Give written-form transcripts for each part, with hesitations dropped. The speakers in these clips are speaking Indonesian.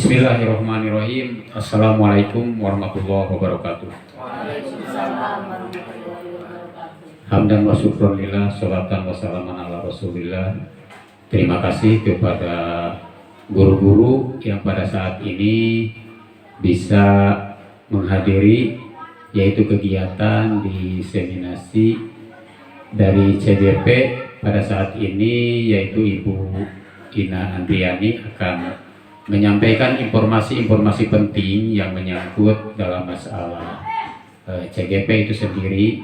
Bismillahirrahmanirrahim. Assalamualaikum warahmatullahi wabarakatuh. Waalaikumsalam warahmatullahi wabarakatuh. Hamdan wa syukron lillah, sholatan wa salaman ala rasulillah. Terima kasih kepada guru-guru yang pada saat ini bisa menghadiri yaitu kegiatan diseminasi dari CGP pada saat ini, yaitu Ibu Ina Andriani akan menyampaikan informasi-informasi penting yang menyangkut dalam masalah CGP itu sendiri,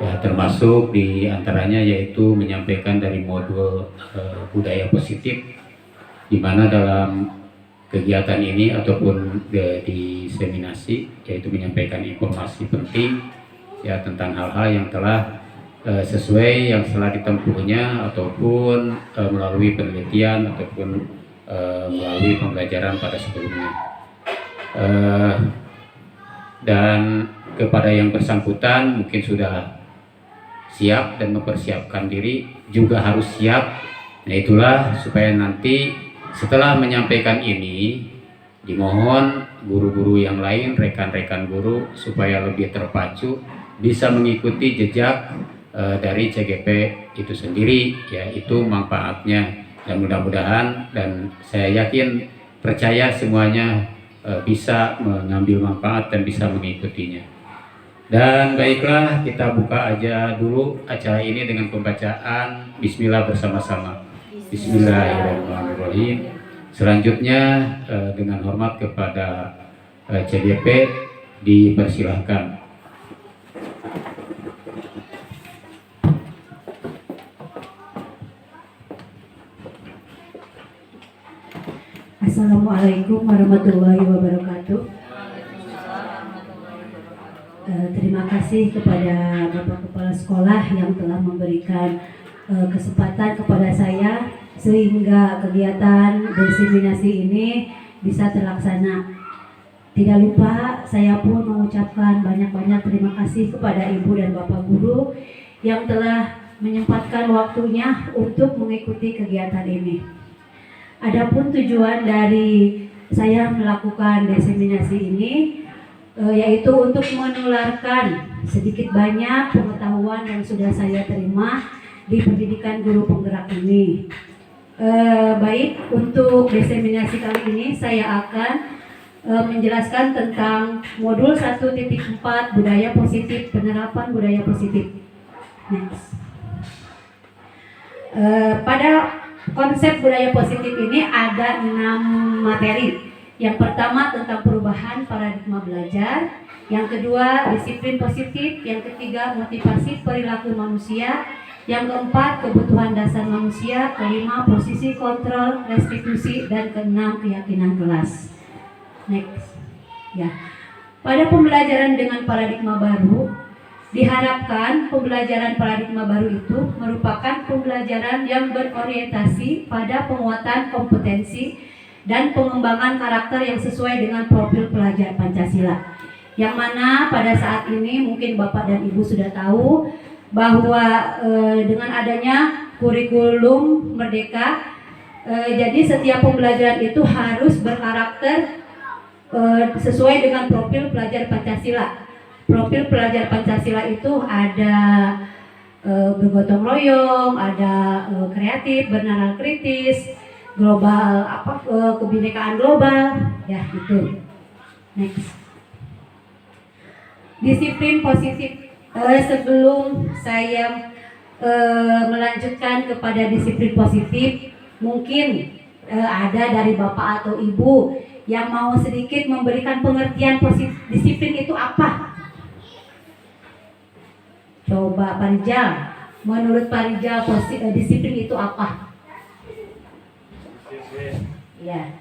ya, termasuk di antaranya yaitu menyampaikan dari modul budaya positif, di mana dalam kegiatan ini ataupun diseminasi yaitu menyampaikan informasi penting ya tentang hal-hal yang telah sesuai yang telah ditempuhnya ataupun melalui penelitian ataupun melalui pembelajaran pada sebelumnya. Dan kepada yang bersangkutan mungkin sudah siap dan mempersiapkan diri, juga harus siap. Nah itulah supaya nanti setelah menyampaikan ini, dimohon guru-guru yang lain, rekan-rekan guru supaya lebih terpacu bisa mengikuti jejak dari CGP itu sendiri, yaitu manfaatnya, dan mudah-mudahan dan saya yakin percaya semuanya bisa mengambil manfaat dan bisa mengikutinya. Dan baiklah, kita buka aja dulu acara ini dengan pembacaan Bismillah bersama-sama. Bismillahirrahmanirrahim. Selanjutnya dengan hormat kepada CGP dipersilahkan. Assalamualaikum warahmatullahi wabarakatuh. Terima kasih kepada Bapak Kepala Sekolah yang telah memberikan kesempatan kepada saya sehingga kegiatan diseminasi ini bisa terlaksana. Tidak lupa saya pun mengucapkan banyak-banyak terima kasih kepada Ibu dan Bapak Guru yang telah menyempatkan waktunya untuk mengikuti kegiatan ini. Adapun tujuan dari saya melakukan diseminasi ini yaitu untuk menularkan sedikit banyak pengetahuan yang sudah saya terima di pendidikan guru penggerak ini. Baik, untuk diseminasi kali ini saya akan menjelaskan tentang modul 1.4 budaya positif, penerapan budaya positif. Next. Pada konsep budaya positif ini ada 6 materi. Yang pertama tentang perubahan paradigma belajar, yang kedua disiplin positif, yang ketiga motivasi perilaku manusia, yang keempat kebutuhan dasar manusia, kelima posisi kontrol restitusi, dan keenam keyakinan kelas. Next. Ya. Pada pembelajaran dengan paradigma baru, diharapkan pembelajaran paradigma baru itu merupakan pembelajaran yang berorientasi pada penguatan kompetensi dan pengembangan karakter yang sesuai dengan profil pelajar Pancasila. Yang mana pada saat ini mungkin Bapak dan Ibu sudah tahu bahwa dengan adanya kurikulum Merdeka, jadi setiap pembelajaran itu harus berkarakter sesuai dengan profil pelajar Pancasila. Profil pelajar Pancasila itu ada bergotong royong, ada kreatif, bernalar kritis, global, kebinekaan global, ya itu. Next. Disiplin positif. Sebelum saya melanjutkan kepada disiplin positif, mungkin ada dari Bapak atau Ibu yang mau sedikit memberikan pengertian disiplin itu apa? Coba Pak Rijal, menurut Pak Rijal disiplin itu apa? Ya.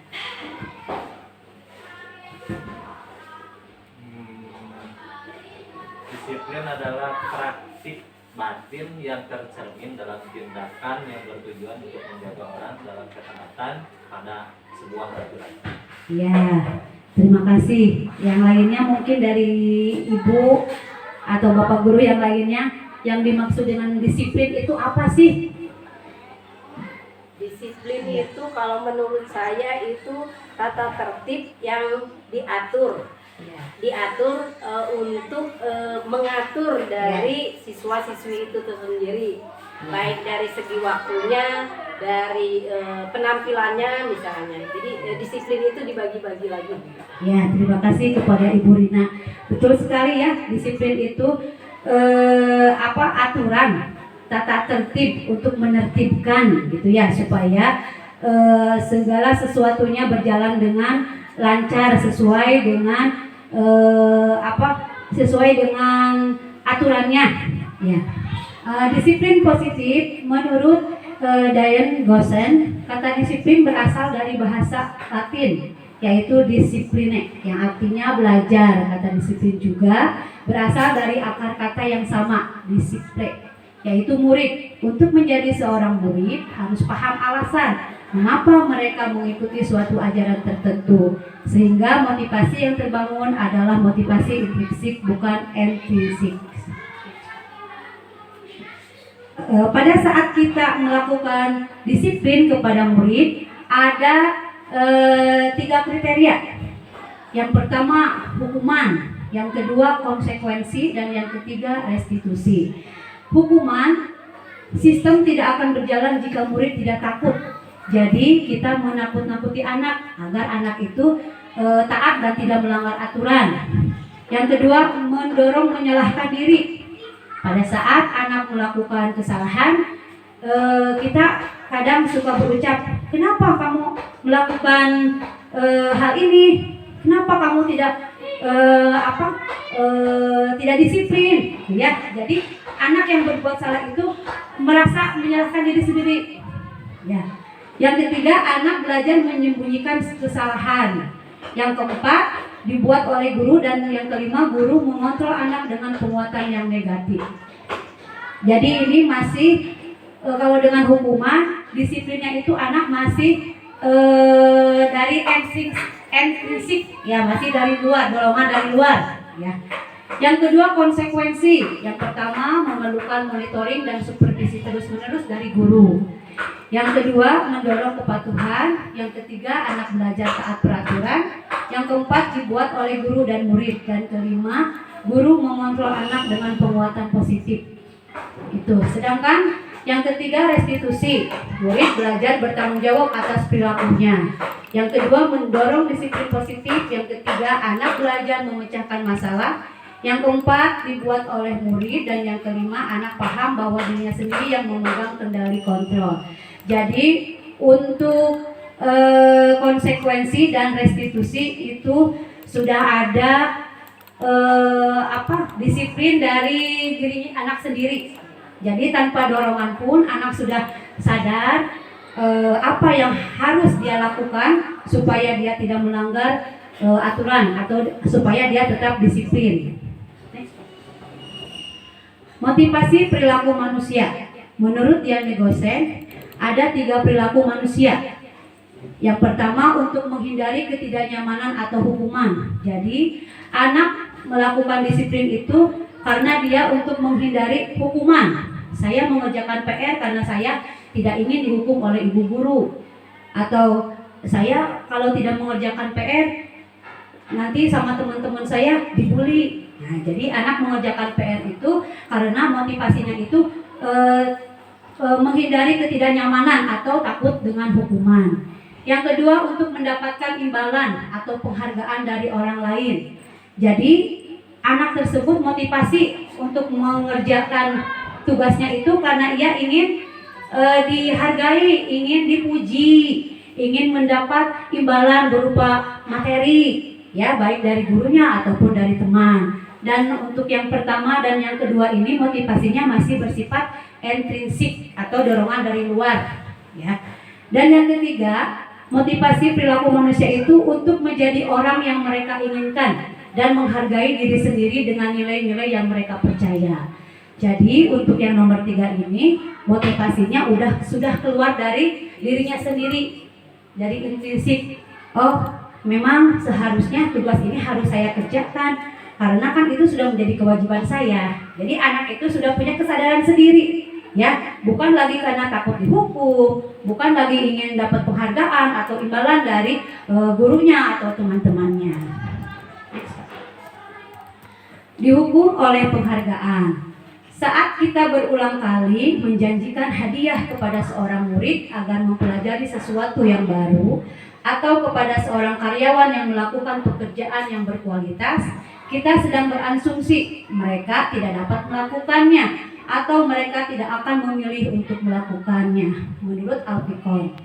Disiplin adalah praktik batin yang tercermin dalam tindakan yang bertujuan untuk menjaga orang dalam ketaatan pada sebuah aturan. Ya, terima kasih. Yang lainnya mungkin dari Ibu atau Bapak Guru yang lainnya, yang dimaksud dengan disiplin itu apa sih? Disiplin itu kalau menurut saya itu tata tertib yang diatur. Untuk mengatur dari siswa-siswi itu sendiri, baik dari segi waktunya, dari penampilannya misalnya. Jadi disiplin itu dibagi-bagi lagi. Ya, terima kasih kepada Ibu Rina. Betul sekali ya, disiplin itu aturan tata tertib untuk menertibkan gitu ya, supaya segala sesuatunya berjalan dengan lancar sesuai dengan sesuai dengan aturannya ya. Disiplin positif menurut Diane Gosen, kata disiplin berasal dari bahasa Latin yaitu discipline yang artinya belajar. Kata disiplin juga berasal dari akar kata yang sama, disipline, yaitu murid. Untuk menjadi seorang murid harus paham alasan mengapa mereka mengikuti suatu ajaran tertentu, sehingga motivasi yang terbangun adalah motivasi intrinsik bukan intrinsik. Pada saat kita melakukan disiplin kepada murid, ada 3 kriteria. Yang pertama hukuman, yang kedua konsekuensi, dan yang ketiga restitusi. Hukuman, sistem tidak akan berjalan jika murid tidak takut. Jadi kita menakut-nakuti anak agar anak itu taat dan tidak melanggar aturan. Yang kedua, mendorong menyalahkan diri. Pada saat anak melakukan kesalahan, kita kadang suka berucap, kenapa kamu melakukan hal ini? Kenapa kamu tidak tidak disiplin? Ya, jadi anak yang berbuat salah itu merasa menyalahkan diri sendiri. Ya. Yang ketiga, anak belajar menyembunyikan kesalahan. Yang keempat, dibuat oleh guru, dan yang kelima, guru mengontrol anak dengan penguatan yang negatif. Jadi ini masih kalau dengan hukuman, disiplinnya itu anak masih dari intrinsik ya, masih dari luar, dorongan dari luar ya. Yang kedua, konsekuensi. Yang pertama, memerlukan monitoring dan supervisi terus-menerus dari guru. Yang kedua, mendorong kepatuhan. Yang ketiga, anak belajar taat peraturan. Yang keempat, dibuat oleh guru dan murid. Dan kelima, guru mengontrol anak dengan penguatan positif. Itu. Sedangkan yang ketiga, restitusi. Murid belajar bertanggung jawab atas perilakunya. Yang kedua, mendorong disiplin positif. Yang ketiga, anak belajar memecahkan masalah. Yang keempat, dibuat oleh murid. Dan yang kelima, anak paham bahwa dirinya sendiri yang memegang kendali kontrol. Jadi untuk konsekuensi dan restitusi itu sudah ada disiplin dari diri anak sendiri. Jadi tanpa dorongan pun anak sudah sadar apa yang harus dia lakukan supaya dia tidak melanggar aturan atau supaya dia tetap disiplin. Motivasi perilaku manusia. Menurut Diane Gosen, ada 3 perilaku manusia. Yang pertama, untuk menghindari ketidaknyamanan atau hukuman. Jadi, anak melakukan disiplin itu karena dia untuk menghindari hukuman. Saya mengerjakan PR karena saya tidak ingin dihukum oleh ibu guru. Atau saya kalau tidak mengerjakan PR, nanti sama teman-teman saya dibully. Nah, jadi anak mengerjakan PR itu karena motivasinya itu menghindari ketidaknyamanan atau takut dengan hukuman. Yang kedua, untuk mendapatkan imbalan atau penghargaan dari orang lain. Jadi anak tersebut motivasi untuk mengerjakan tugasnya itu karena ia ingin dihargai, ingin dipuji, ingin mendapat imbalan berupa materi, ya, baik dari gurunya ataupun dari teman. Dan untuk yang pertama dan yang kedua ini motivasinya masih bersifat intrinsik atau dorongan dari luar, ya. Dan yang ketiga, motivasi perilaku manusia itu untuk menjadi orang yang mereka inginkan dan menghargai diri sendiri dengan nilai-nilai yang mereka percaya. Jadi untuk yang nomor 3 ini motivasinya sudah keluar dari dirinya sendiri, dari intrinsik. Oh, memang seharusnya tugas ini harus saya kerjakan karena kan itu sudah menjadi kewajiban saya. Jadi anak itu sudah punya kesadaran sendiri, ya, bukan lagi karena takut dihukum, bukan lagi ingin dapat penghargaan atau imbalan dari gurunya atau teman-temannya. Dihukum oleh penghargaan. Saat kita berulang kali menjanjikan hadiah kepada seorang murid agar mempelajari sesuatu yang baru, atau kepada seorang karyawan yang melakukan pekerjaan yang berkualitas, kita sedang berasumsi mereka tidak dapat melakukannya atau mereka tidak akan memilih untuk melakukannya, menurut Alfikon.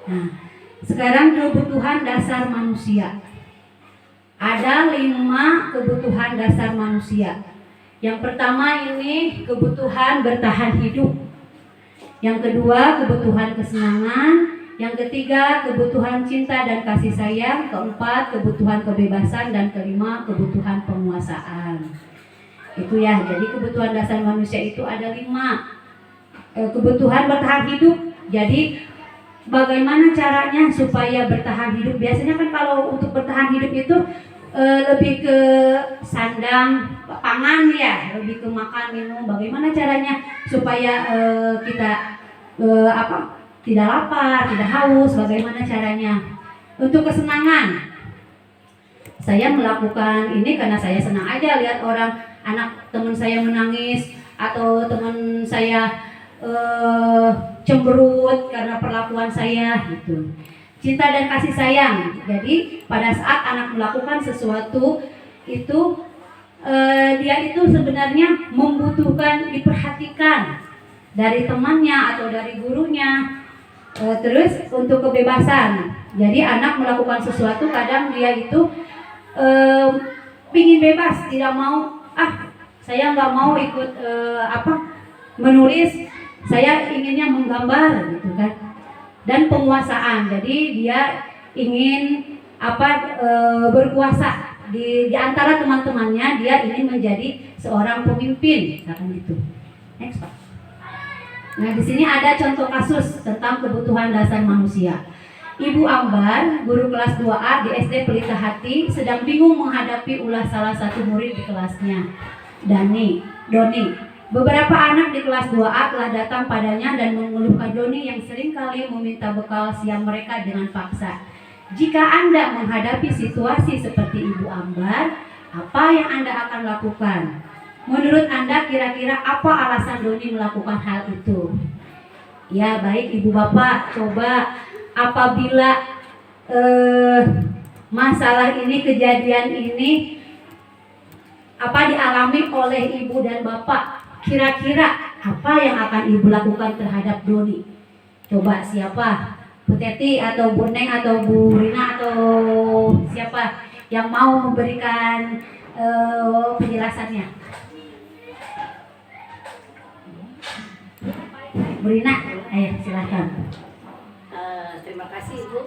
Nah, sekarang kebutuhan dasar manusia. Ada 5 kebutuhan dasar manusia. Yang pertama ini kebutuhan bertahan hidup. Yang kedua kebutuhan kesenangan. Yang ketiga kebutuhan cinta dan kasih sayang. Keempat kebutuhan kebebasan. Dan kelima kebutuhan penguasaan. Itu ya, jadi kebutuhan dasar manusia itu ada 5. Kebutuhan bertahan hidup. Jadi bagaimana caranya supaya bertahan hidup? Biasanya kan kalau untuk bertahan hidup itu lebih ke sandang, pangan ya, lebih ke makan, minum. Bagaimana caranya supaya kita tidak lapar, tidak haus? Bagaimana caranya? Untuk kesenangan, saya melakukan ini karena saya senang aja lihat orang, anak teman saya menangis atau teman saya cemberut karena perlakuan saya gitu. Cinta dan kasih sayang. Jadi pada saat anak melakukan sesuatu itu dia itu sebenarnya membutuhkan diperhatikan dari temannya atau dari gurunya. Terus untuk kebebasan. Jadi anak melakukan sesuatu kadang dia itu pingin bebas, tidak mau saya nggak mau ikut menulis, saya inginnya menggambar gitu kan. Dan penguasaan, jadi dia ingin berkuasa di antara teman-temannya, dia ingin menjadi seorang pemimpin, misalkan gitu. Next Pak. Nah di sini ada contoh kasus tentang kebutuhan dasar manusia. Ibu Ambar, guru kelas 2A di SD Pelita Hati, sedang bingung menghadapi ulah salah satu murid di kelasnya, Doni. Beberapa anak di kelas 2A telah datang padanya dan mengeluhkan Doni yang seringkali meminta bekal siang mereka dengan paksa. Jika Anda menghadapi situasi seperti Ibu Ambar, apa yang Anda akan lakukan? Menurut Anda kira-kira apa alasan Doni melakukan hal itu? Ya baik Ibu Bapak, coba apabila masalah ini, kejadian ini dialami oleh Ibu dan Bapak, kira-kira apa yang akan Ibu lakukan terhadap Doni? Coba siapa? Bu Teti atau Bu Neng atau Bu Rina atau siapa yang mau memberikan penjelasannya? Bu Rina, ayo silakan. Terima kasih Ibu.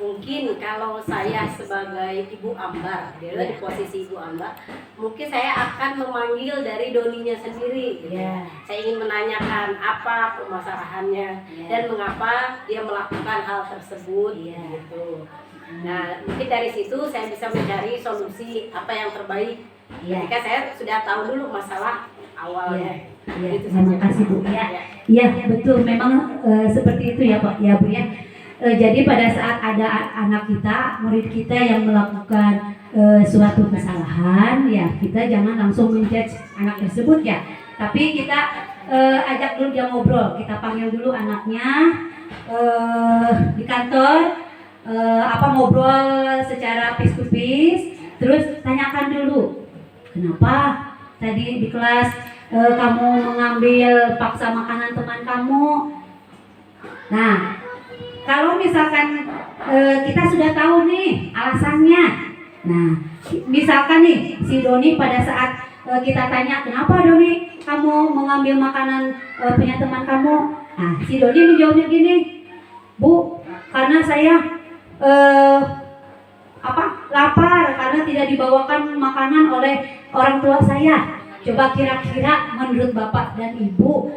Mungkin kalau saya sebagai Ibu Ambar, dia di posisi Ibu Ambar, mungkin saya akan memanggil dari Doninya sendiri. Gitu. Saya ingin menanyakan apa permasalahannya dan mengapa dia melakukan hal tersebut. Gitu. Nah, mungkin dari situ saya bisa mencari solusi apa yang terbaik. Jika saya sudah tahu dulu masalah awalnya. Terima kasih Bu. Iya betul, memang seperti itu ya Pak, ya Bu ya. Jadi pada saat ada anak kita, murid kita yang melakukan suatu kesalahan, ya kita jangan langsung menjudge anak tersebut ya. Tapi kita ajak dulu dia ngobrol, kita panggil dulu anaknya di kantor, ngobrol secara face to face, terus tanyakan dulu, kenapa tadi di kelas kamu mengambil paksa makanan teman kamu? Nah, kalau misalkan kita sudah tahu nih alasannya, nah misalkan nih si Doni pada saat kita tanya kenapa Doni kamu mengambil makanan punya teman kamu, nah si Doni menjawabnya gini, Bu, karena saya lapar karena tidak dibawakan makanan oleh orang tua saya. Coba kira-kira menurut Bapak dan Ibu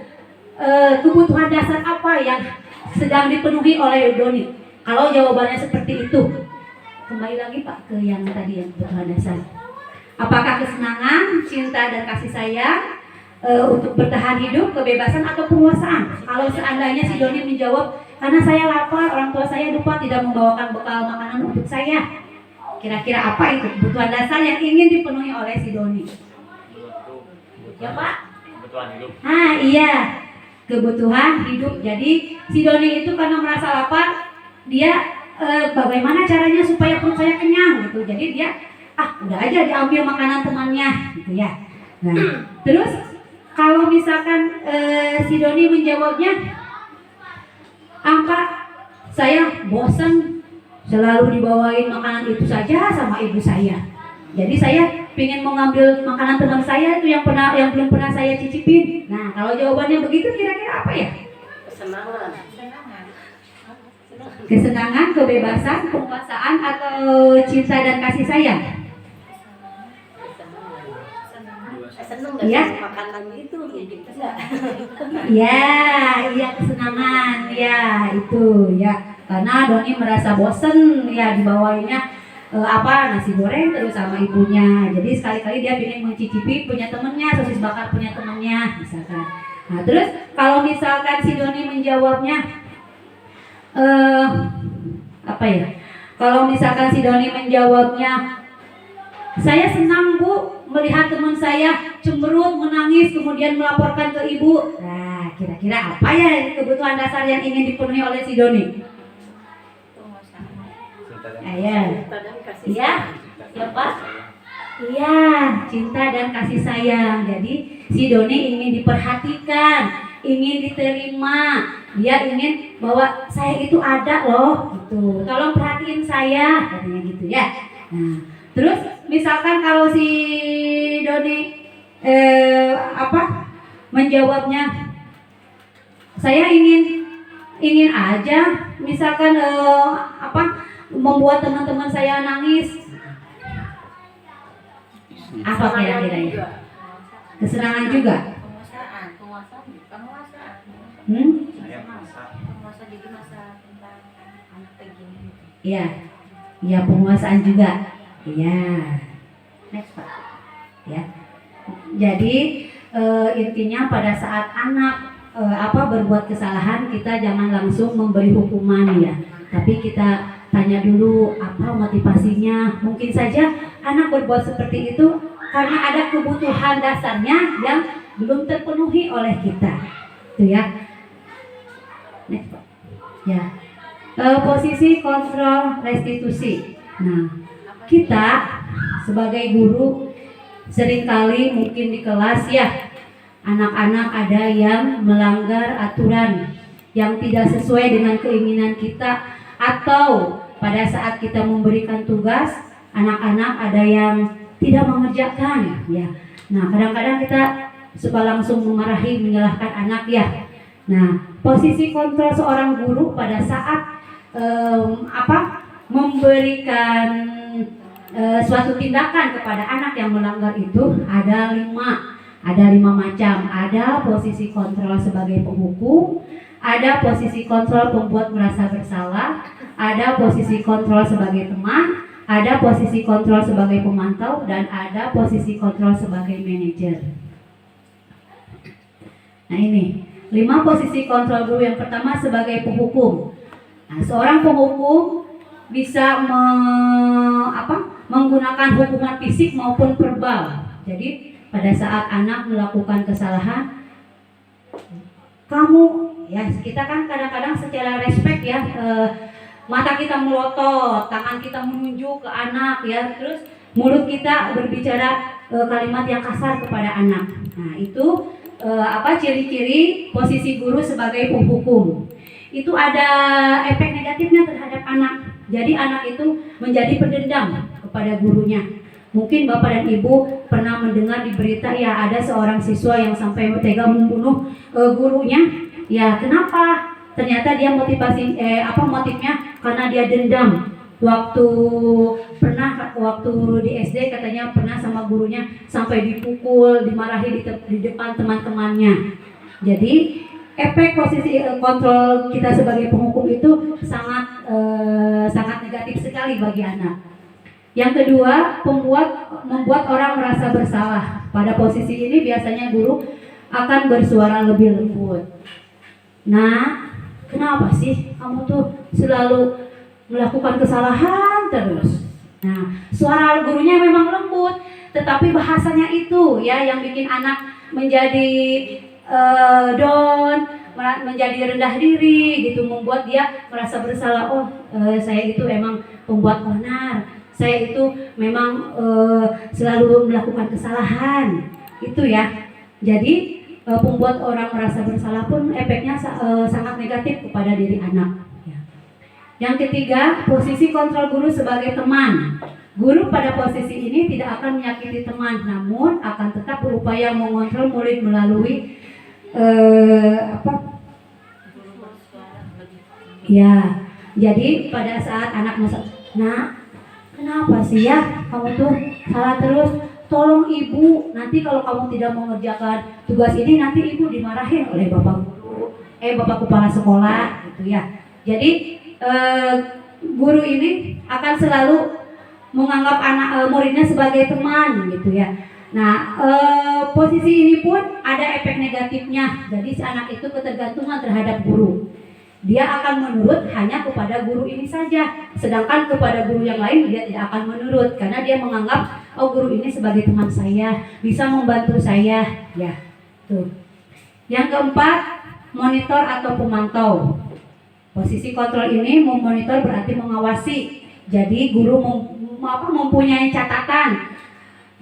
kebutuhan dasar apa yang sedang dipenuhi oleh Doni? Kalau jawabannya seperti itu, kembali lagi Pak ke yang tadi yang kebutuhan dasar. Apakah kesenangan, cinta dan kasih sayang, untuk bertahan hidup, kebebasan atau penguasaan. Kalau seandainya si Doni menjawab, karena saya lapar, orang tua saya lupa tidak membawakan bekal makanan untuk saya. Kira-kira apa itu kebutuhan dasar yang ingin dipenuhi oleh si Doni? Ya Pak? Kebutuhan hidup. Ah iya, kebutuhan hidup. Jadi si Doni itu karena merasa lapar, dia bagaimana caranya supaya perut saya kenyang gitu. Jadi dia udah aja diambil makanan temannya gitu ya. Nah, terus kalau misalkan si Doni menjawabnya, Pak, saya bosan selalu dibawain makanan itu saja sama ibu saya. Jadi saya ingin mengambil makanan teman saya itu yang belum pernah saya cicipin. Nah, kalau jawabannya begitu kira-kira apa ya? Kesenangan, kebebasan, penguasaan, atau cinta dan kasih sayang? Seneng Iya. makanan itu gitu enggak? Iya kesenangan, ya itu ya. Karena Doni merasa bosen ya dibawainnya nasi goreng terus sama ibunya. Jadi sekali-kali dia ingin mencicipi punya temennya, sosis bakar punya temennya misalkan. Nah terus kalau misalkan si Doni menjawabnya kalau misalkan si Doni menjawabnya, saya senang Bu melihat teman saya cemberut, menangis, kemudian melaporkan ke ibu. Nah, kira-kira apa ya kebutuhan dasar yang ingin dipenuhi oleh si Doni? Iya, ya Pak. Iya, cinta dan kasih sayang. Jadi si Doni ingin diperhatikan, ingin diterima. Dia ingin bahwa saya itu ada loh, gitu. Tolong perhatiin saya, katanya gitu ya. Nah, terus misalkan kalau si Doni menjawabnya, saya ingin aja misalkan membuat teman-teman saya nangis. Apa kira-kira ya? Kesenangan juga. Iya, iya penguasaan juga. Iya. Next Pak. Ya. Jadi intinya pada saat anak berbuat kesalahan, kita jangan langsung memberi hukuman ya. Tapi kita tanya dulu apa motivasinya. Mungkin saja anak berbuat seperti itu karena ada kebutuhan dasarnya yang belum terpenuhi oleh kita. Itu ya. Next Pak. Ya. Posisi kontrol restitusi. Nah, kita sebagai guru seringkali mungkin di kelas ya, anak-anak ada yang melanggar aturan yang tidak sesuai dengan keinginan kita, atau pada saat kita memberikan tugas, anak-anak ada yang tidak mengerjakan ya. Nah, kadang-kadang kita suka langsung memarahi, menyalahkan anak ya. Nah, posisi kontrol seorang guru pada saat memberikan suatu tindakan kepada anak yang melanggar itu ada lima macam. Ada posisi kontrol sebagai penghukum, ada posisi kontrol pembuat merasa bersalah, ada posisi kontrol sebagai teman, ada posisi kontrol sebagai pemantau, dan ada posisi kontrol sebagai manajer. Nah ini 5 posisi kontrol guru. Yang pertama sebagai penghukum. Nah, seorang penghukum bisa menggunakan hukuman fisik maupun verbal. Jadi pada saat anak melakukan kesalahan, kita kan kadang-kadang secara respect ya, mata kita melotot, tangan kita menunjuk ke anak ya, terus mulut kita berbicara kalimat yang kasar kepada anak. Nah itu ciri-ciri posisi guru sebagai penghukum. Itu ada efek negatifnya terhadap anak. Jadi anak itu menjadi pendendam kepada gurunya. Mungkin Bapak dan Ibu pernah mendengar di berita ya, ada seorang siswa yang sampai tega membunuh gurunya. Ya, kenapa? Ternyata dia motifnya karena dia dendam. Waktu di SD katanya pernah sama gurunya sampai dipukul, dimarahi di depan teman-temannya. Jadi efek posisi kontrol kita sebagai penghukum itu sangat negatif sekali bagi anak. Yang kedua, membuat orang merasa bersalah. Pada posisi ini biasanya guru akan bersuara lebih lembut. Nah, kenapa sih kamu tuh selalu melakukan kesalahan terus? Nah, suara gurunya memang lembut, tetapi bahasanya itu ya yang bikin anak menjadi down, menjadi rendah diri gitu, membuat dia merasa bersalah. Oh, saya itu emang pembuat onar, saya itu memang selalu melakukan kesalahan, itu ya. Jadi membuat orang merasa bersalah pun efeknya sangat negatif kepada diri anak. Ya. Yang ketiga, posisi kontrol guru sebagai teman. Guru pada posisi ini tidak akan menyakiti teman, namun akan tetap berupaya mengontrol murid melalui ya. Jadi pada saat anak masuk, nah kenapa sih ya kamu tuh salah terus? Tolong ibu, nanti kalau kamu tidak mengerjakan tugas ini nanti ibu dimarahin oleh bapak guru, bapak kepala sekolah gitu ya. Jadi guru ini akan selalu menganggap muridnya sebagai teman gitu ya. Nah, posisi ini pun ada efek negatifnya. Jadi si anak itu ketergantungan terhadap guru. Dia akan menurut hanya kepada guru ini saja, sedangkan kepada guru yang lain dia tidak akan menurut karena dia menganggap oh guru ini sebagai teman saya, bisa membantu saya, ya. Tuh. Yang keempat, monitor atau pemantau. Posisi kontrol ini memonitor berarti mengawasi. Jadi guru mempunyai catatan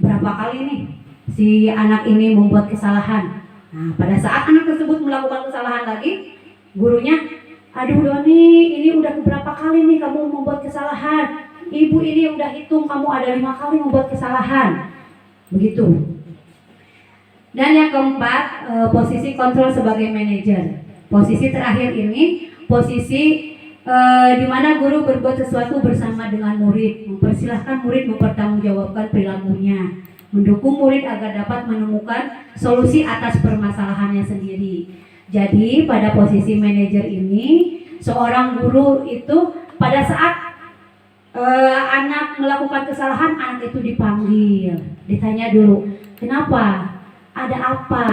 berapa kali nih si anak ini membuat kesalahan. Nah, pada saat anak tersebut melakukan kesalahan lagi, gurunya, aduh Doni, ini udah beberapa kali nih kamu membuat kesalahan. Ibu ini udah hitung kamu ada 5 kali membuat kesalahan. Begitu. Dan yang keempat, posisi kontrol sebagai manajer. Posisi terakhir ini, posisi di mana guru berbuat sesuatu bersama dengan murid, mempersilahkan murid mempertanggungjawabkan perilakunya, mendukung murid agar dapat menemukan solusi atas permasalahannya sendiri. Jadi pada posisi manajer ini, seorang guru itu pada saat anak melakukan kesalahan, anak itu dipanggil, ditanya dulu, kenapa? Ada apa?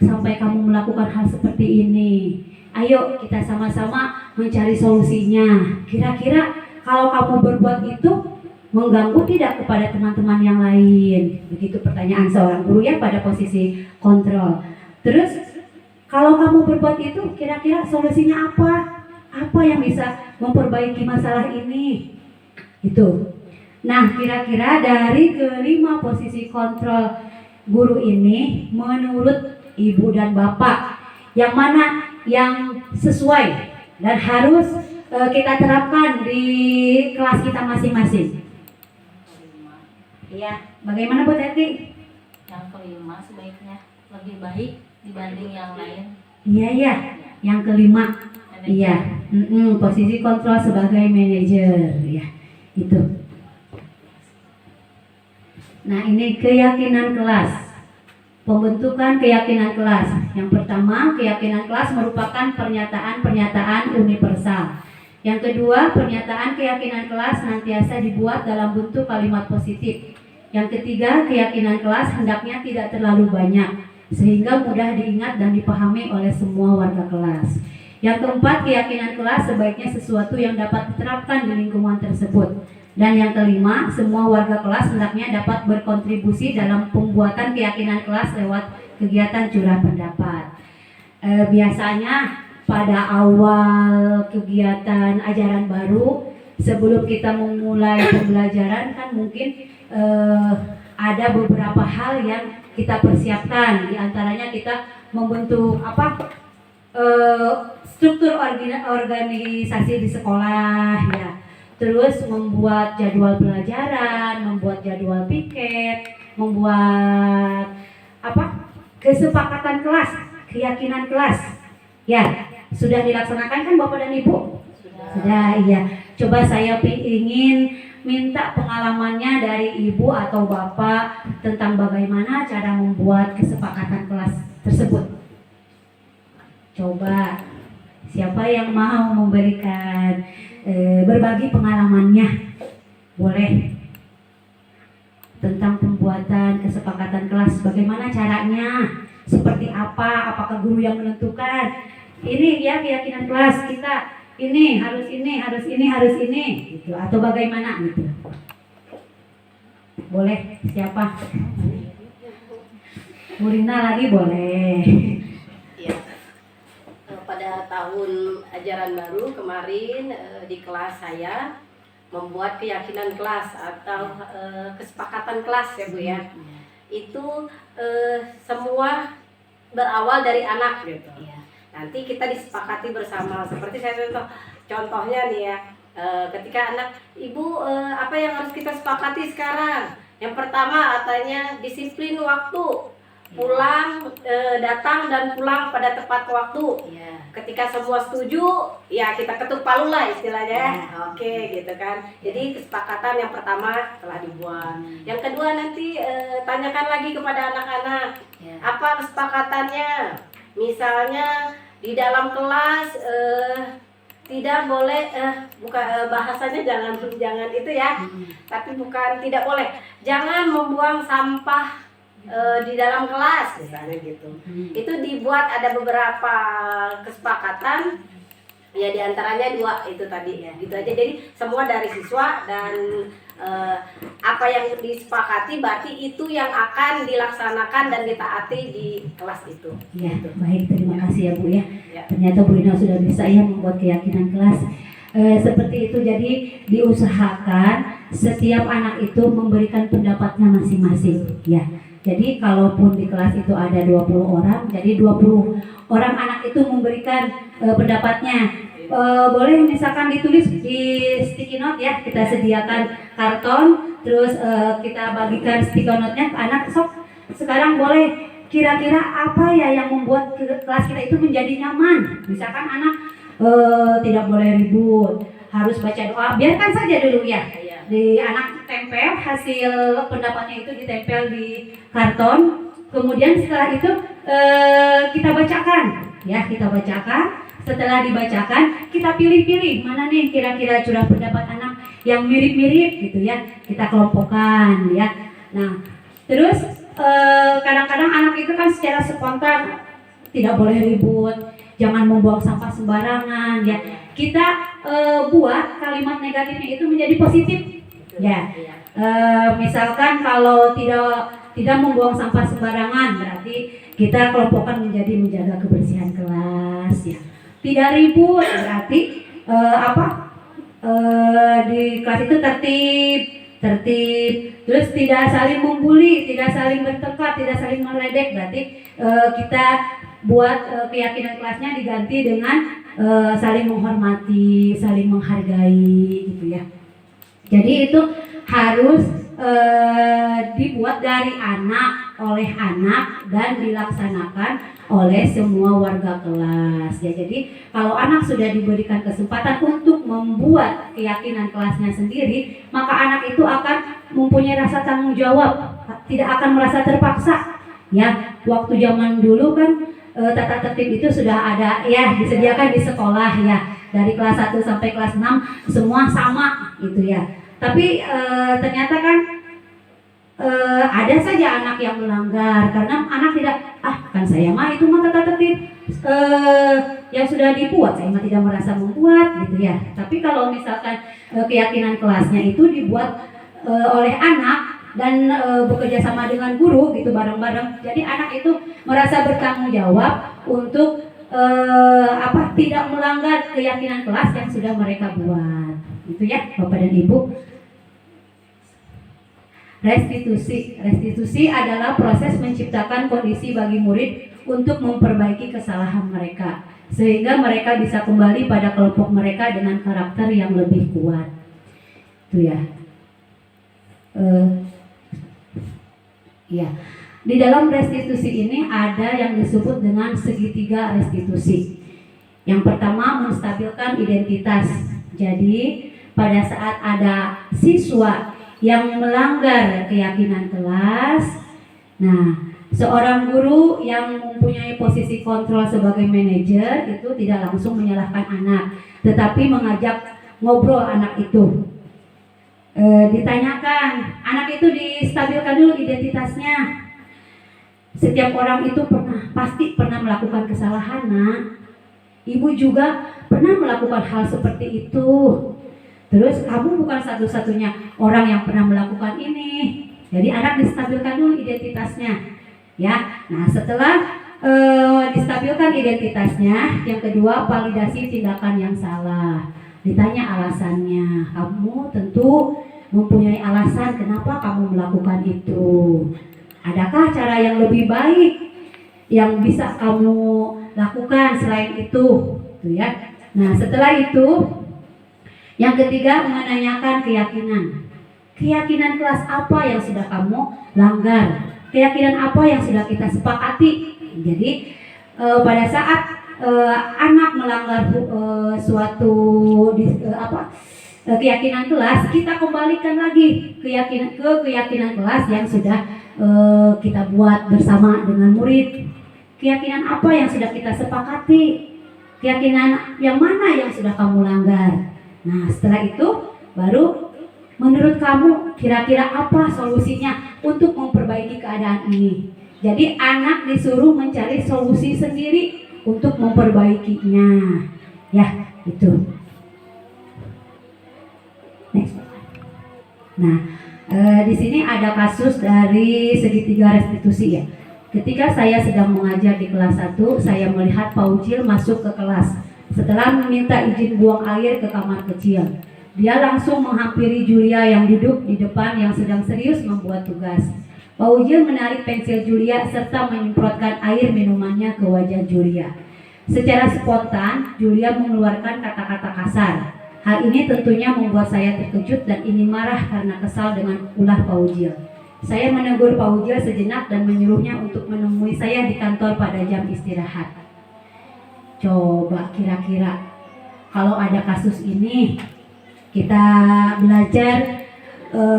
Sampai kamu melakukan hal seperti ini? Ayo kita sama-sama mencari solusinya. Kira-kira kalau kamu berbuat itu mengganggu tidak kepada teman-teman yang lain? Begitu pertanyaan seorang guru ya pada posisi kontrol. Terus kalau kamu berbuat itu, kira-kira solusinya apa? Apa yang bisa memperbaiki masalah ini? Itu. Nah, kira-kira dari kelima posisi kontrol guru ini, menurut ibu dan bapak, yang mana yang sesuai dan harus kita terapkan di kelas kita masing-masing? Iya, bagaimana Bu Teti? Yang kelima sebaiknya lebih baik dibanding yang lain. Iya ya, yang kelima. Iya, posisi kontrol sebagai manajer, ya itu. Nah ini keyakinan kelas, pembentukan keyakinan kelas. Yang pertama, keyakinan kelas merupakan pernyataan-pernyataan universal. Yang kedua, pernyataan keyakinan kelas senantiasa dibuat dalam bentuk kalimat positif. Yang ketiga, keyakinan kelas hendaknya tidak terlalu banyak, sehingga mudah diingat dan dipahami oleh semua warga kelas. Yang keempat, keyakinan kelas sebaiknya sesuatu yang dapat diterapkan di lingkungan tersebut. Dan yang kelima, semua warga kelas hendaknya dapat berkontribusi dalam pembuatan keyakinan kelas lewat kegiatan curah pendapat. Biasanya pada awal kegiatan ajaran baru, sebelum kita memulai pembelajaran kan mungkin ada beberapa hal yang kita persiapkan. Di antaranya kita membentuk struktur organisasi di sekolah ya. Terus membuat jadwal pelajaran, membuat jadwal piket, membuat kesepakatan kelas, keyakinan kelas. Ya, sudah dilaksanakan kan Bapak dan Ibu? Sudah, iya. Coba saya ingin minta pengalamannya dari Ibu atau Bapak tentang bagaimana cara membuat kesepakatan kelas tersebut. Coba, siapa yang mau memberikan berbagi pengalamannya? Boleh. Tentang pembuatan kesepakatan kelas, bagaimana caranya seperti apa, apakah guru yang menentukan ini ya keyakinan kelas kita ini harus ini harus ini harus ini gitu, atau bagaimana gitu. Boleh siapa? Murina lagi boleh. Ya. Pada tahun ajaran baru kemarin di kelas saya membuat keyakinan kelas atau kesepakatan kelas ya Bu ya. Itu semua berawal dari anak gitu. Nanti kita disepakati bersama. Seperti saya contohnya nih ya, ketika anak, ibu apa yang harus kita sepakati sekarang? Yang pertama katanya disiplin waktu, pulang datang dan pulang pada tepat waktu. Ketika semua setuju, ya kita ketuk palu lah istilahnya. Oke gitu kan. Jadi kesepakatan yang pertama telah dibuat. Yang kedua nanti tanyakan lagi kepada anak-anak apa kesepakatannya. Misalnya di dalam kelas tidak boleh bahasanya jangan itu ya. Tapi bukan tidak boleh. Jangan membuang sampah di dalam kelas misalnya gitu. Itu dibuat ada beberapa kesepakatan ya, diantaranya 2 itu tadi ya gitu aja. Jadi semua dari siswa dan apa yang disepakati berarti itu yang akan dilaksanakan dan ditaati di kelas itu. Ya, baik, terima kasih ya Bu ya. Ya. Ternyata Bu Rina sudah bisa ya membuat keyakinan kelas. Seperti itu, jadi diusahakan setiap anak itu memberikan pendapatnya masing-masing ya. Jadi kalaupun di kelas itu ada 20 orang, jadi 20 orang anak itu memberikan pendapatnya. Boleh misalkan ditulis di sticky note ya, kita sediakan karton, terus kita bagikan sticky note-nya ke anak. Sekarang boleh kira-kira apa ya yang membuat kelas kita itu menjadi nyaman. Misalkan anak tidak boleh ribut, harus baca doa, biarkan saja dulu ya. Di anak tempel hasil pendapatnya itu ditempel di karton. Kemudian setelah itu kita bacakan ya, kita bacakan. Setelah dibacakan kita pilih-pilih mana nih kira-kira curah pendapat anak yang mirip-mirip gitu ya, kita kelompokkan ya. Nah terus kadang-kadang anak itu kan secara spontan tidak boleh ribut, jangan membuang sampah sembarangan ya. Kita buat kalimat negatifnya itu menjadi positif ya. Misalkan kalau tidak membuang sampah sembarangan, berarti kita kelompokkan menjadi menjaga kebersihan kelas ya. Tidak ribut berarti di kelas itu tertib, terus tidak saling membuli, tidak saling bertengkar, tidak saling meledek, berarti kita buat keyakinan kelasnya diganti dengan saling menghormati, saling menghargai gitu ya. Jadi itu harus dibuat dari anak, oleh anak, dan dilaksanakan oleh semua warga kelas ya. Jadi kalau anak sudah diberikan kesempatan untuk membuat keyakinan kelasnya sendiri, maka anak itu akan mempunyai rasa tanggung jawab, tidak akan merasa terpaksa ya. Waktu zaman dulu kan tata tertib itu sudah ada ya, disediakan di sekolah ya, dari kelas 1 sampai kelas 6 semua sama gitu ya. Tapi ternyata kan ada saja anak yang melanggar karena anak tidak, kan saya mah itu mah tata tertib yang sudah dibuat, saya mah tidak merasa membuat gitu ya. Tapi kalau misalkan keyakinan kelasnya itu dibuat oleh anak dan bekerja sama dengan guru gitu bareng-bareng, jadi anak itu merasa bertanggung jawab untuk tidak melanggar keyakinan kelas yang sudah mereka buat. Itu ya Bapak dan Ibu. Restitusi adalah proses menciptakan kondisi bagi murid untuk memperbaiki kesalahan mereka sehingga mereka bisa kembali pada kelompok mereka dengan karakter yang lebih kuat. Itu ya. Ya. Di dalam restitusi ini ada yang disebut dengan segitiga restitusi. Yang pertama, menstabilkan identitas. Jadi pada saat ada siswa yang melanggar keyakinan kelas, nah seorang guru yang mempunyai posisi kontrol sebagai manajer itu tidak langsung menyalahkan anak, tetapi mengajak ngobrol anak itu. Ditanyakan, anak itu distabilkan dulu identitasnya. Setiap orang itu pasti pernah melakukan kesalahan, nak. Ibu juga pernah melakukan hal seperti itu. Terus kamu bukan satu-satunya orang yang pernah melakukan ini. Jadi anak distabilkan dulu identitasnya, ya. Nah setelah distabilkan identitasnya, yang kedua validasi tindakan yang salah. Ditanya alasannya. Kamu tentu mempunyai alasan kenapa kamu melakukan itu. Adakah cara yang lebih baik yang bisa kamu lakukan selain itu, tuh ya. Nah setelah itu, yang ketiga menanyakan keyakinan. Keyakinan kelas apa yang sudah kamu langgar? Keyakinan apa yang sudah kita sepakati? Jadi pada saat anak melanggar suatu keyakinan kelas, kita kembalikan lagi keyakinan kelas yang sudah kita buat bersama dengan murid. Keyakinan apa yang sudah kita sepakati? Keyakinan yang mana yang sudah kamu langgar? Nah setelah itu baru menurut kamu kira-kira apa solusinya untuk memperbaiki keadaan ini. Jadi anak disuruh mencari solusi sendiri untuk memperbaikinya. Ya itu. Next. Nah di sini ada kasus dari segitiga restitusi ya. Ketika saya sedang mengajar di kelas 1, saya melihat Pak Ujil masuk ke kelas. Setelah meminta izin buang air ke kamar kecil, dia langsung menghampiri Julia yang duduk di depan yang sedang serius membuat tugas. Pak Ujil menarik pensil Julia serta menyemprotkan air minumannya ke wajah Julia. Secara spontan, Julia mengeluarkan kata-kata kasar. Hal ini tentunya membuat saya terkejut dan ingin marah karena kesal dengan ulah Pak Ujil. Saya menegur Pak Ujil sejenak dan menyuruhnya untuk menemui saya di kantor pada jam istirahat. Coba kira-kira kalau ada kasus ini, kita belajar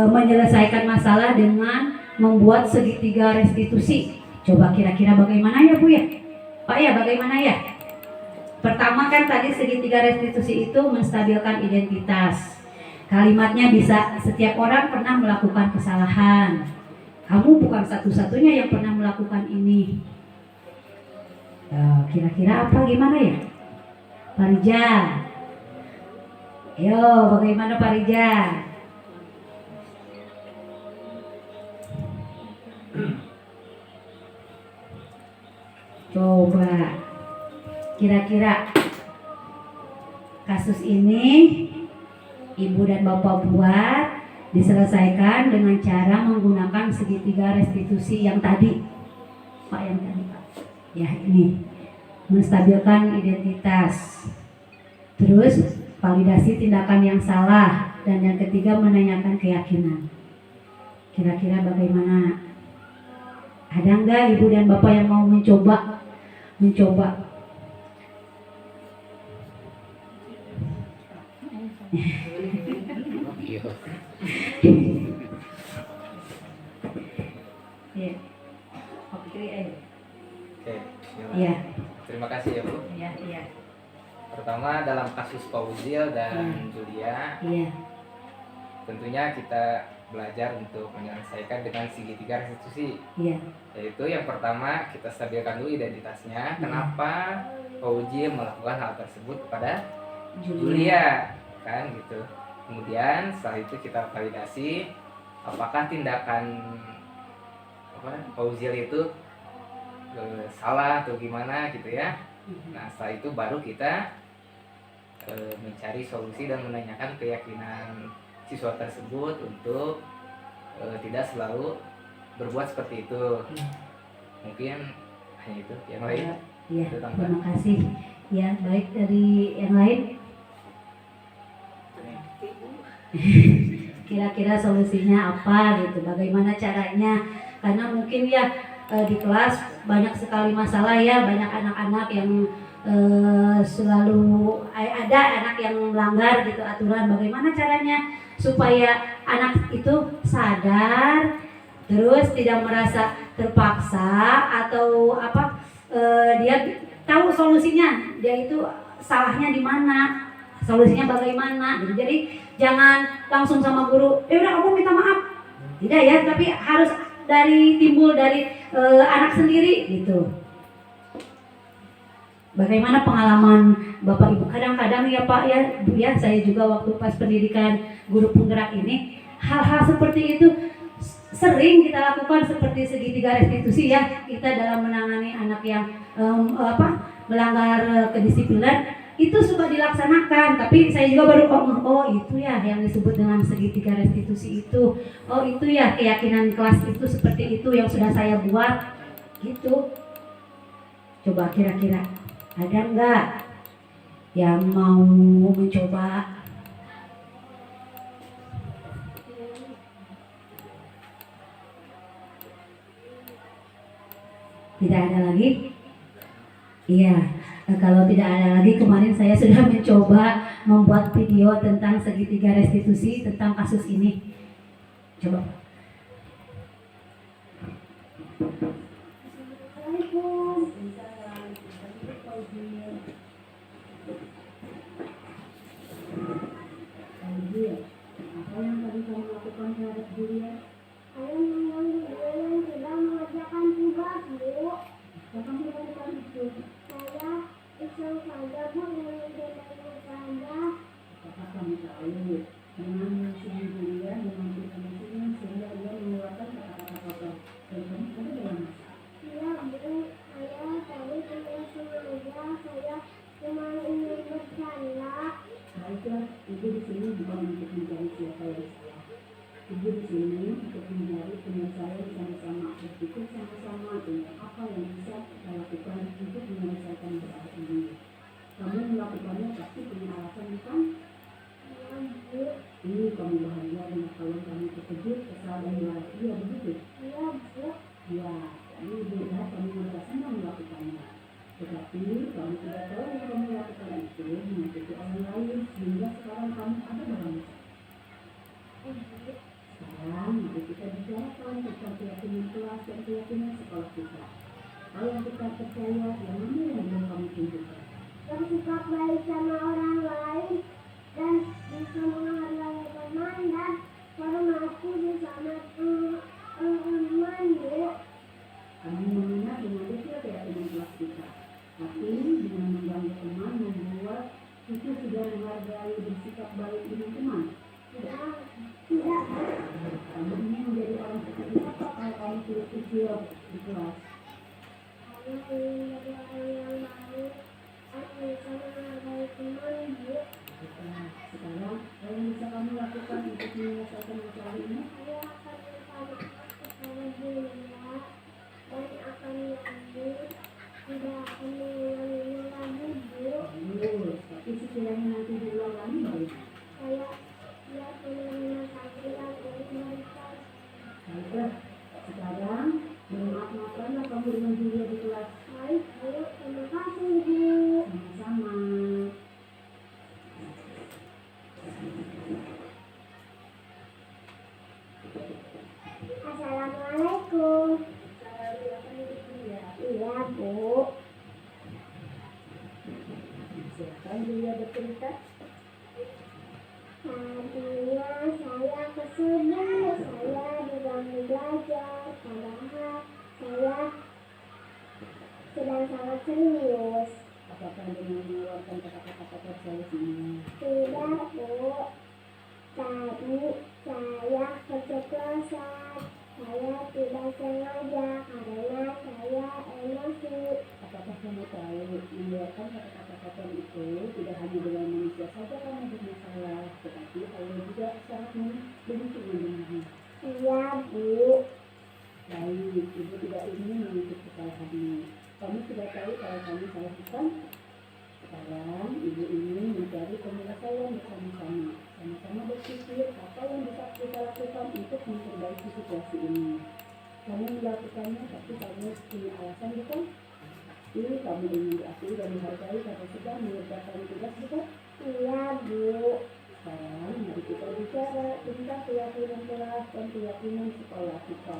menyelesaikan masalah dengan membuat segitiga restitusi. Coba kira-kira bagaimana ya Bu ya? Pak ya bagaimana ya? Pertama kan tadi segitiga restitusi itu menstabilkan identitas. Kalimatnya bisa setiap orang pernah melakukan kesalahan. Kamu bukan satu-satunya yang pernah melakukan ini. Kira-kira apa gimana ya? Pak Rijal. Ayo bagaimana Pak Rijal? Coba kira-kira kasus ini Ibu dan Bapak buat diselesaikan dengan cara menggunakan segitiga restitusi yang tadi. Pak yang tadi Pak. Ya ini menstabilkan identitas. Terus validasi tindakan yang salah dan yang ketiga menanyakan keyakinan. Kira-kira bagaimana? Ada enggak Ibu dan Bapak yang mau mencoba? Ya. Oke, ya. Terima kasih ya Bu. Ya. Pertama dalam kasus Pak Ujil dan Julia, tentunya kita belajar untuk menyelesaikan dengan segitiga restitusi. Yaitu yang pertama kita stabilkan dulu identitasnya. Kenapa Pak Ujil melakukan hal tersebut kepada Julia, kan gitu. Kemudian setelah itu kita validasi apakah tindakan Pak Ujil itu salah atau gimana gitu ya. Nah setelah itu baru kita mencari solusi dan menanyakan keyakinan siswa tersebut untuk tidak selalu berbuat seperti itu. Mungkin hanya itu. Yang lain? Ya, terima kasih. Ya, baik dari yang lain. Kira-kira solusinya apa gitu? Bagaimana caranya? Karena mungkin ya di kelas banyak sekali masalah ya, banyak anak-anak yang selalu ada anak yang melanggar gitu aturan. Bagaimana caranya supaya anak itu sadar terus tidak merasa terpaksa atau dia tahu solusinya, dia itu salahnya di mana, solusinya bagaimana gitu. Jadi jangan langsung sama guru udah kamu minta maaf, tidak ya, tapi harus timbul dari anak sendiri gitu. Bagaimana pengalaman Bapak Ibu? Kadang-kadang ya Pak ya Bu ya, saya juga waktu pas pendidikan guru penggerak ini, hal-hal seperti itu sering kita lakukan seperti segitiga restitusi ya. Kita dalam menangani anak yang melanggar kedisiplinan itu suka dilaksanakan, tapi saya juga baru oh itu ya yang disebut dengan segitiga restitusi itu. Oh itu ya keyakinan kelas itu seperti itu yang sudah saya buat gitu. Coba kira-kira ada nggak yang mau mencoba? Tidak ada lagi? Iya, kalau tidak ada lagi, kemarin saya sudah mencoba membuat video tentang segitiga restitusi tentang kasus ini. Coba. Apa yang tadi kamu lakukan terhadap Julia? Saya mengganggu dia yang tidak mengerjakan tugas, Bu. Apa kamu lakukan itu? Saya iseng saja, Bu, mengerjakan saja. Apakah kamu tahu dengan menyusun Julia dengan kita menyusunnya sehingga dia mengeluarkan kata-kata kotor dan kamu ada dalam masalah? Iya, Bu. Saya tadi tidak sengaja. Saya cuma ingin bercanda. Baiklah, ibu di sini bukan untuk mencari siapa yang salah. Ibu di sini untuk mencari penyelesaian sama-sama, berpikir sama-sama tentang apa yang bisa kita lakukan untuk menyelesaikan masalah ini. Kamu melakukannya pasti punya alasan bukan? Iya, Bu. Ini kamu bahagia dengan kawan kamu terkejut, kesal dan bahagia begitu? Iya, Bu. Ya, tadi ibu lihat kamu merasa senang melakukannya. Tetapi kamu tidak tahu yang kamu lakukan itu menyakiti orang lain sehingga sekarang kamu ada dalam masalah. Sekarang mari kita bicarakan tentang keyakinan kelas dan keyakinan sekolah kita. Apa yang kita percaya, yang mana yang belum kamu tunjukkan? Bersikap baik sama orang lain dan bisa menghargai teman dan hormati bersama teman, Bu. Kamu mengingat dengan detail keyakinan kelas kita. Tapi dengan mengganggu teman membuat itu sudah menghargai bersikap baik dengan teman. Tidak. Kamu ingin menjadi orang seperti apa kalau kamu sudah kecil di kelas? Saya ingin menjadi orang yang baik dan bisa menghargai teman, Bu. Sekarang, apa yang bisa kamu lakukan untuk menyelesaikan masalah ini? Saya akan minta maaf kepada Julia dan akan lanjut tidak akan mengulanginya lagi, Bu. Bagus, tapi sekiranya nanti diulang lagi bagaimana? Saya siap menerima santunan dari mereka. Baiklah, sekarang bermaaf-maafanlah kamu dengan Julia di kelas. Baik, Bu. Terima kasih, Bu. Sama-sama. Assalamualaikum. Iya, Bu. Silakan Julia bercerita. Tadinya saya kesulitan, saya diganggu belajar, padahal saya sedang sangat serius. Apakah dengan mengeluarkan kata-kata kotor saya ini? Tidak, Bu. Tadi saya keceplosan. Saya tidak sengaja karena saya emosi. Apakah kamu tahu mengeluarkan kata-kata kotor itu tidak hanya dengan manusia saja kamu bermasalah, tetapi Allah juga sangat benci mendengarnya. Iya, Bu. Baik, ibu tidak ingin mengikuti kesalahanmu. Kamu sudah tahu kalau kamu salah bukan? Sekarang ibu ingin mencari penyelesaian bersama-sama. Sama-sama berpikir apa yang bisa kita lakukan untuk memperbaiki situasi ini. Kamu melakukannya tapi kamu punya alasan bukan? Ini kamu ingin diakui dan dihargai karena sudah mengerjakan tugas bukan? Iya, Bu. Sekarang mari kita bicara tentang keyakinan kelas dan keyakinan sekolah kita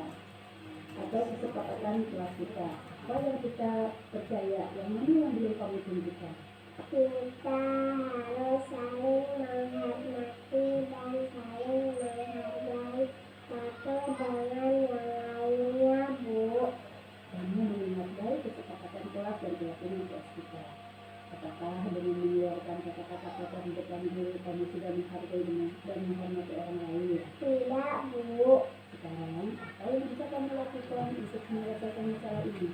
atau kesepakatan kelas kita. Apa yang kita percaya, yang mana yang belum kamu tunjukkan? Kita harus saling menghormati dan saling menghargai satu dengan yang lain. menghargai dan menghormati orang lain? Tidak, Bu. Sekarang, apa yang bisa kamu lakukan untuk menyelesaikan masalah ini?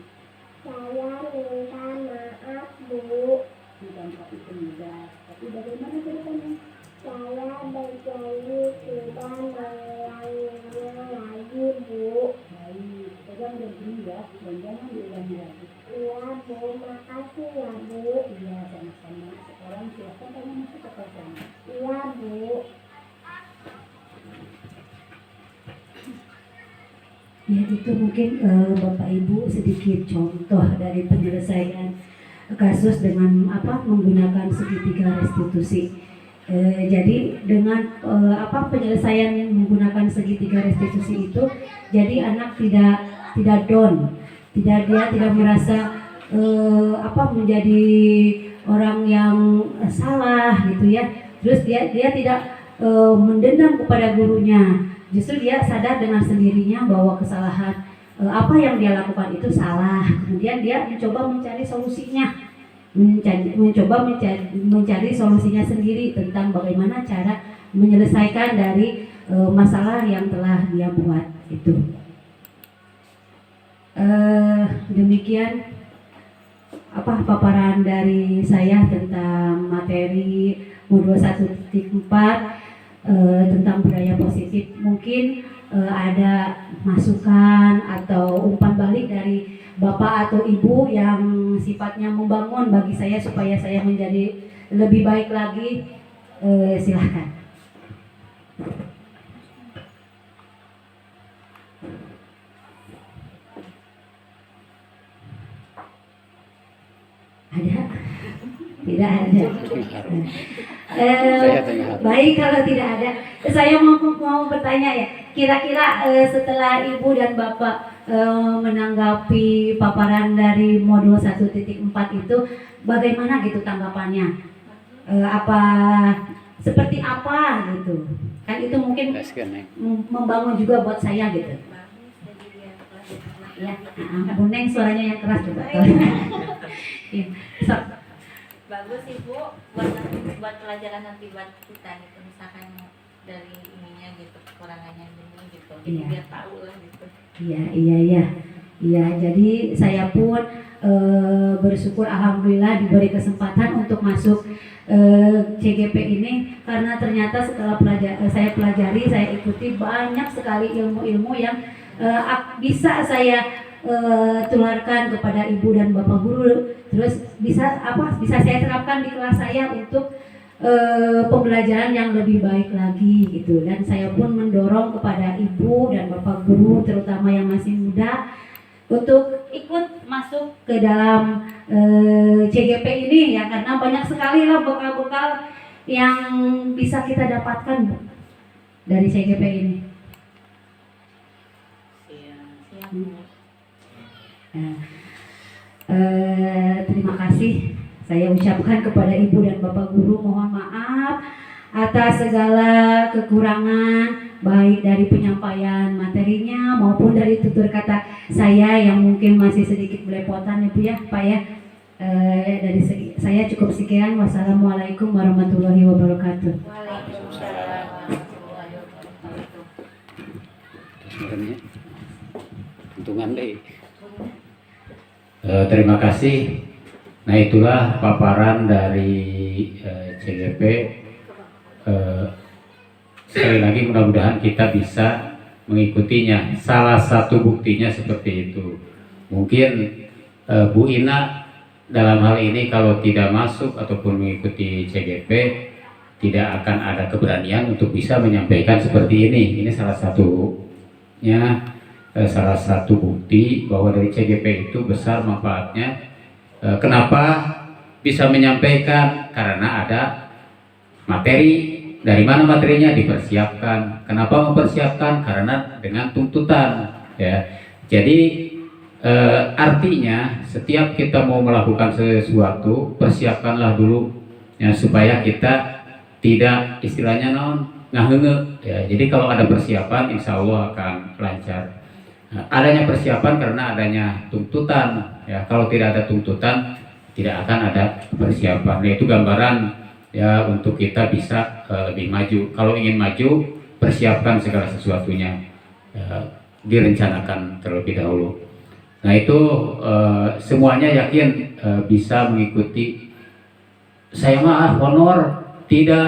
Saya minta maaf, Bu. Bukan itu mudah, tapi bagaimana ceritanya? Saya berjanji tidak mengulanginya lagi, Bu. Baik, pegang janji ya, dan jangan diulangi lagi. Iya, Bu. Makasih ya, Bu. Iya, sama-sama. Sekarang silakan kamu masuk ke kelas kamu. Iya, Bu. Ya, itu mungkin Bapak Ibu sedikit contoh dari penyelesaian kasus dengan menggunakan segitiga restitusi. Jadi dengan penyelesaian menggunakan segitiga restitusi itu, jadi anak tidak down, dia tidak merasa menjadi orang yang salah gitu ya. Terus dia tidak mendendam kepada gurunya. Justru dia sadar dengan sendirinya bahwa kesalahan apa yang dia lakukan itu salah. Kemudian dia mencoba mencari solusinya, mencari solusinya sendiri tentang bagaimana cara menyelesaikan dari masalah yang telah dia buat itu. Demikian paparan dari saya tentang materi modul 1.4 tentang budaya positif. Mungkin ada masukan atau umpan balik dari Bapak atau Ibu yang sifatnya membangun bagi saya supaya saya menjadi lebih baik lagi. Silahkan. Ada? Tidak ada. Baik, kalau tidak ada, saya mau bertanya ya. Kira-kira setelah Ibu dan Bapak menanggapi paparan dari modul 1.4 itu, bagaimana gitu tanggapannya? Seperti apa gitu? Kan itu mungkin membangun juga buat saya gitu. Ya, Bu Neng suaranya yang keras juga. Ya, Bagus Ibu, buat pelajaran nanti buat kita gitu, misalkan dari ininya gitu, kekurangannya ini gitu, jadi Iya. biar tahu lah gitu. Iya, jadi saya pun bersyukur alhamdulillah diberi kesempatan untuk masuk CGP ini, karena ternyata setelah saya pelajari, saya ikuti banyak sekali ilmu-ilmu yang bisa saya tularkan kepada Ibu dan Bapak guru, terus bisa saya terapkan di kelas saya untuk pembelajaran yang lebih baik lagi gitu. Dan saya pun mendorong kepada Ibu dan Bapak guru terutama yang masih muda untuk ikut masuk ke dalam CGP ini ya, karena banyak sekali lah bekal-bekal yang bisa kita dapatkan Bu, dari CGP ini. Siap. Terima kasih saya ucapkan kepada Ibu dan Bapak guru, mohon maaf atas segala kekurangan baik dari penyampaian materinya maupun dari tutur kata saya yang mungkin masih sedikit belepotan ya Bu ya Pak ya. Dari saya cukup sekian. Wassalamualaikum warahmatullahi wabarakatuh. Waalaikumsalam warahmatullahi wabarakatuh. Untungan deh. Terima kasih. Nah, itulah paparan dari CGP. Sekali lagi mudah-mudahan kita bisa mengikutinya. Salah satu buktinya seperti itu. Mungkin Bu Ina dalam hal ini kalau tidak masuk ataupun mengikuti CGP tidak akan ada keberanian untuk bisa menyampaikan seperti ini. Ini salah satunya, salah satu bukti bahwa dari CGP itu besar manfaatnya. Kenapa bisa menyampaikan? Karena ada materi. Dari mana materinya? Dipersiapkan. Kenapa mempersiapkan? Karena dengan tuntutan ya. Jadi artinya setiap kita mau melakukan sesuatu, persiapkanlah dulu ya, supaya kita tidak istilahnya ngahenge ya. Jadi kalau ada persiapan insya Allah akan lancar. Adanya persiapan karena adanya tuntutan ya. Kalau tidak ada tuntutan tidak akan ada persiapan. Yaitu gambaran ya untuk kita bisa lebih maju. Kalau ingin maju, persiapkan segala sesuatunya, direncanakan terlebih dahulu. Nah itu semuanya yakin bisa mengikuti. Saya mah honor, tidak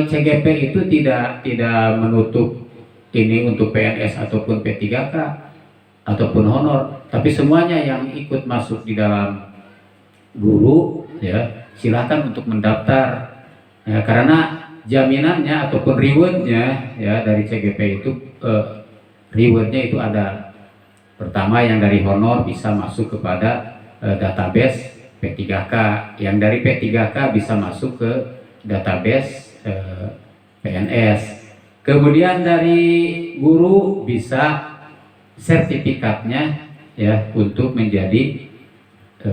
CGP itu tidak menutup ini untuk PNS ataupun P3K ataupun honor, tapi semuanya yang ikut masuk di dalam guru ya silakan untuk mendaftar ya, karena jaminannya ataupun rewardnya ya dari CGP itu rewardnya itu ada. Pertama yang dari honor bisa masuk kepada database P3K, yang dari P3K bisa masuk ke database PNS. Kemudian dari guru bisa sertifikatnya ya untuk menjadi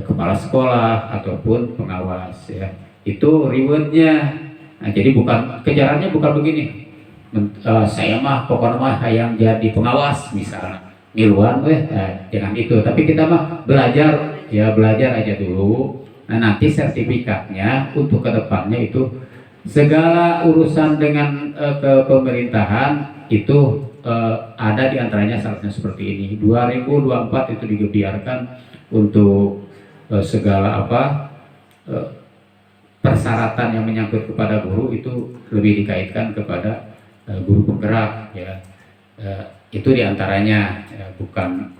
kepala sekolah ataupun pengawas ya. Itu rewardnya. Nah, jadi bukan kejarannya bukan begini. Saya mah pokoknya mah yang jadi pengawas misalnya. Miluan jangan itu, tapi kita mah belajar ya, belajar aja dulu. Nah nanti sertifikatnya untuk kedepannya itu segala urusan dengan kepemerintahan itu ada diantaranya syaratnya seperti ini. 2024 itu digebiarkan untuk segala persyaratan yang menyangkut kepada guru itu lebih dikaitkan kepada guru penggerak ya. Itu diantaranya ya, bukan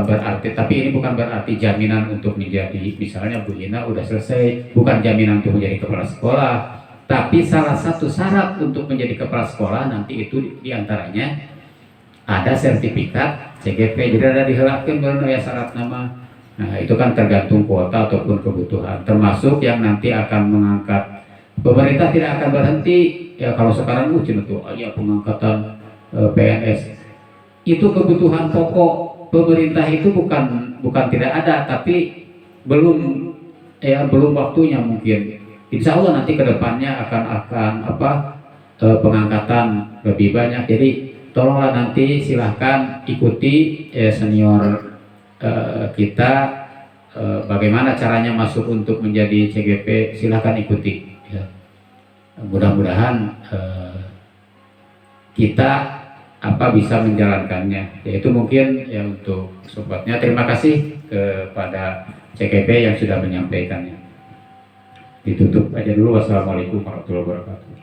berarti, tapi ini bukan berarti jaminan untuk menjadi, misalnya Bu Ina udah selesai, bukan jaminan untuk menjadi kepala sekolah, tapi salah satu syarat untuk menjadi kepala sekolah nanti itu diantaranya ada sertifikat CGP. Jadi ada dihelatkan benar ya syarat nama. Nah itu kan tergantung kuota ataupun kebutuhan, termasuk yang nanti akan mengangkat. Pemerintah tidak akan berhenti ya kalau sekarang tuh ya pengangkatan PNS itu kebutuhan pokok pemerintah itu bukan tidak ada, tapi belum waktunya mungkin. Insya Allah nanti kedepannya akan pengangkatan lebih banyak. Jadi tolonglah nanti silahkan ikuti senior kita bagaimana caranya masuk untuk menjadi CGP, silahkan ikuti ya. Mudah-mudahan kita bisa menjalankannya. Yaitu mungkin ya untuk sobatnya. Terima kasih kepada CGP yang sudah menyampaikannya. Ditutup aja dulu. Wassalamualaikum warahmatullahi wabarakatuh.